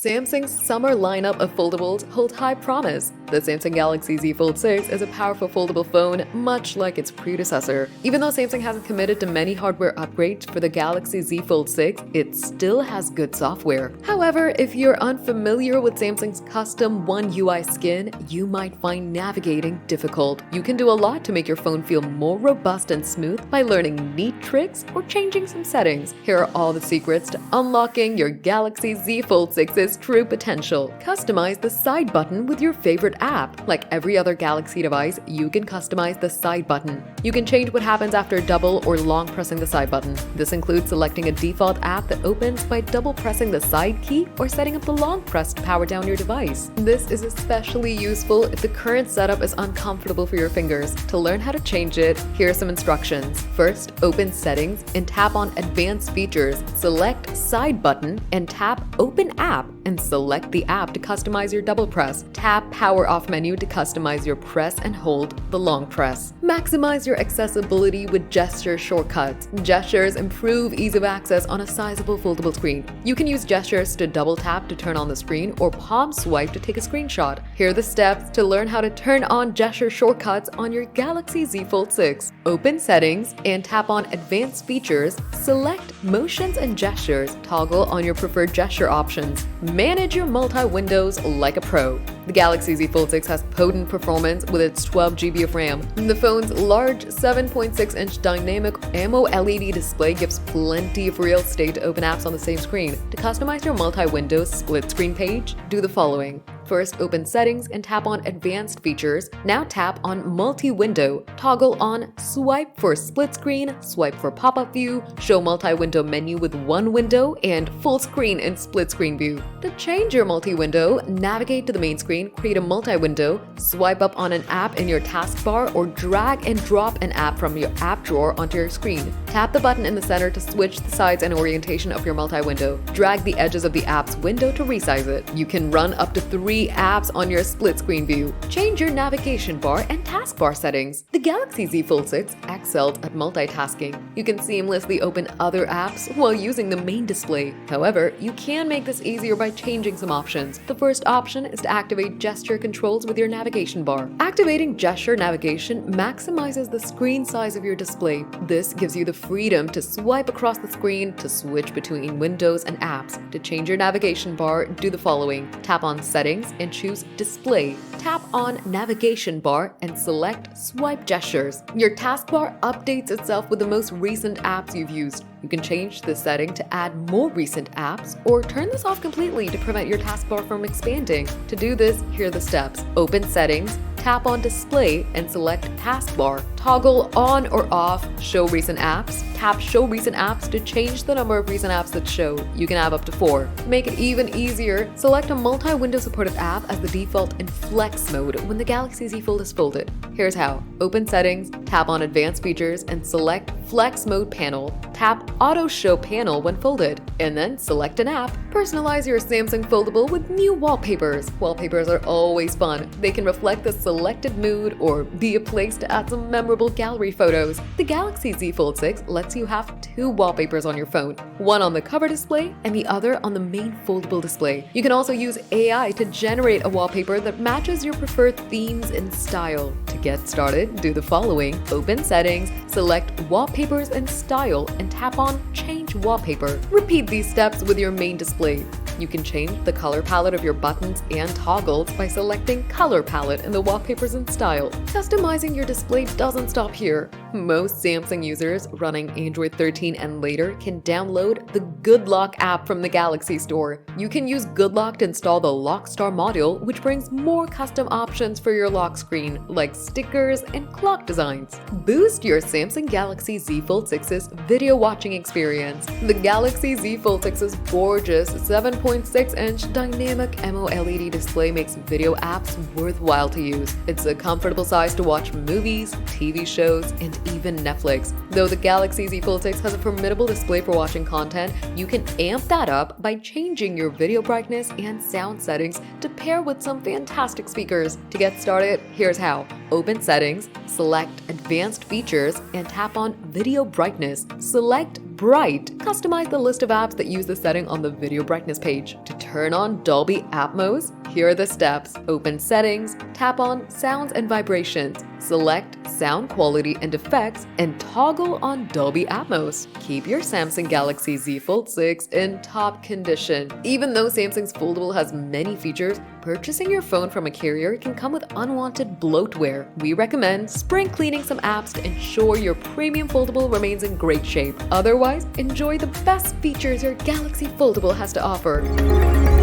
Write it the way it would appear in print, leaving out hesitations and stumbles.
Samsung's summer lineup of foldables hold high promise. The Samsung Galaxy Z Fold 6 is a powerful foldable phone, much like its predecessor. Even though Samsung hasn't committed to many hardware upgrades for the Galaxy Z Fold 6, it still has good software. However, if you're unfamiliar with Samsung's custom One UI skin, you might find navigating difficult. You can do a lot to make your phone feel more robust and smooth by learning neat tricks or changing some settings. Here are all the secrets to unlocking your Galaxy Z Fold 6's true potential. Customize the side button with your favorite app. Like every other Galaxy device, you can customize the side button. You can change what happens after double or long pressing the side button. This includes selecting a default app that opens by double pressing the side key or setting up the long press to power down your device. This is especially useful if the current setup is uncomfortable for your fingers. To learn how to change it, here are some instructions. First, open Settings and tap on Advanced Features. Select Side button and tap Open App and select the app to customize your double press. Tap Power Off menu to customize your press and hold the long press. Maximize your accessibility with gesture shortcuts. Gestures improve ease of access on a sizable foldable screen. You can use gestures to double tap to turn on the screen or palm swipe to take a screenshot. Here are the steps to learn how to turn on gesture shortcuts on your Galaxy Z Fold 6. Open Settings and tap on Advanced Features. Select Motions and Gestures. Toggle on your preferred gesture options. Manage your multi-windows like a pro. The Galaxy Z Fold 6 has potent performance with its 12 GB of RAM. The phone's large 7.6-inch dynamic AMOLED display gives plenty of real estate to open apps on the same screen. To customize your multi-windows split screen page, do the following. First, open Settings and tap on Advanced Features. Now tap on Multi-Window. Toggle on Swipe for split screen, Swipe for pop-up view, Show multi-window menu with one window, and Full screen and split screen view. To change your multi-window, navigate to the main screen, create a multi-window, swipe up on an app in your taskbar, or drag and drop an app from your app drawer onto your screen. Tap the button in the center to switch the size and orientation of your multi-window. Drag the edges of the app's window to resize it. You can run up to 3 apps on your split screen view. Change your navigation bar and taskbar settings. The Galaxy Z Fold 6 excelled at multitasking. You can seamlessly open other apps while using the main display. However, you can make this easier by changing some options. The first option is to activate gesture controls with your navigation bar. Activating gesture navigation maximizes the screen size of your display. This gives you the freedom to swipe across the screen to switch between windows and apps. To change your navigation bar, do the following. Tap on Settings and choose Display. Tap on Navigation bar and select Swipe Gestures. Your taskbar updates itself with the most recent apps you've used. You can change this setting to add more recent apps or turn this off completely to prevent your taskbar from expanding. To do this, here are the steps. Open Settings, tap on Display and select Taskbar. Toggle on or off Show Recent Apps. Tap Show Recent Apps to change the number of recent apps that show. You can have up to 4. To make it even easier, select a multi-window supported app as the default in Flex mode when the Galaxy Z Fold is folded. Here's how. Open Settings, tap on Advanced Features and select Flex Mode panel. Tap Auto Show panel when folded, and then select an app. Personalize your Samsung Foldable with new wallpapers. Wallpapers are always fun. They can reflect the selected mood or be a place to add some memorable gallery photos. The Galaxy Z Fold 6 lets you have 2 wallpapers on your phone, one on the cover display and the other on the main foldable display. You can also use AI to generate a wallpaper that matches your preferred themes and style. To get started, do the following. Open Settings, select Wallpapers and Style, and tap on Change Wallpaper. Repeat these steps with your main display. You can change the color palette of your buttons and toggles by selecting Color Palette in the Wallpapers and Style. Customizing your display doesn't stop here. Most Samsung users running Android 13 and later can download the Good Lock app from the Galaxy Store. You can use Good Lock to install the Lockstar module, which brings more custom options for your lock screen, like stickers and clock designs. Boost your Samsung Galaxy Z Fold 6's video watching experience. The Galaxy Z Fold 6's gorgeous 7.6-inch dynamic AMOLED display makes video apps worthwhile to use. It's a comfortable size to watch movies, TV shows, and even Netflix. Though the Galaxy Z Fold 6 has a formidable display for watching content, you can amp that up by changing your video brightness and sound settings to pair with some fantastic speakers. To get started, here's how. Open Settings, select Advanced Features, and tap on Video Brightness. Select bright, customize the list of apps that use the setting on the video brightness page. To turn on Dolby Atmos, here are the steps. Open Settings, tap on Sounds and Vibrations, select Sound Quality and Effects, and toggle on Dolby Atmos. Keep your Samsung Galaxy Z Fold 6 in top condition. Even though Samsung's foldable has many features, purchasing your phone from a carrier can come with unwanted bloatware. We recommend spring cleaning some apps to ensure your premium foldable remains in great shape. Otherwise, enjoy the best features your Galaxy Foldable has to offer.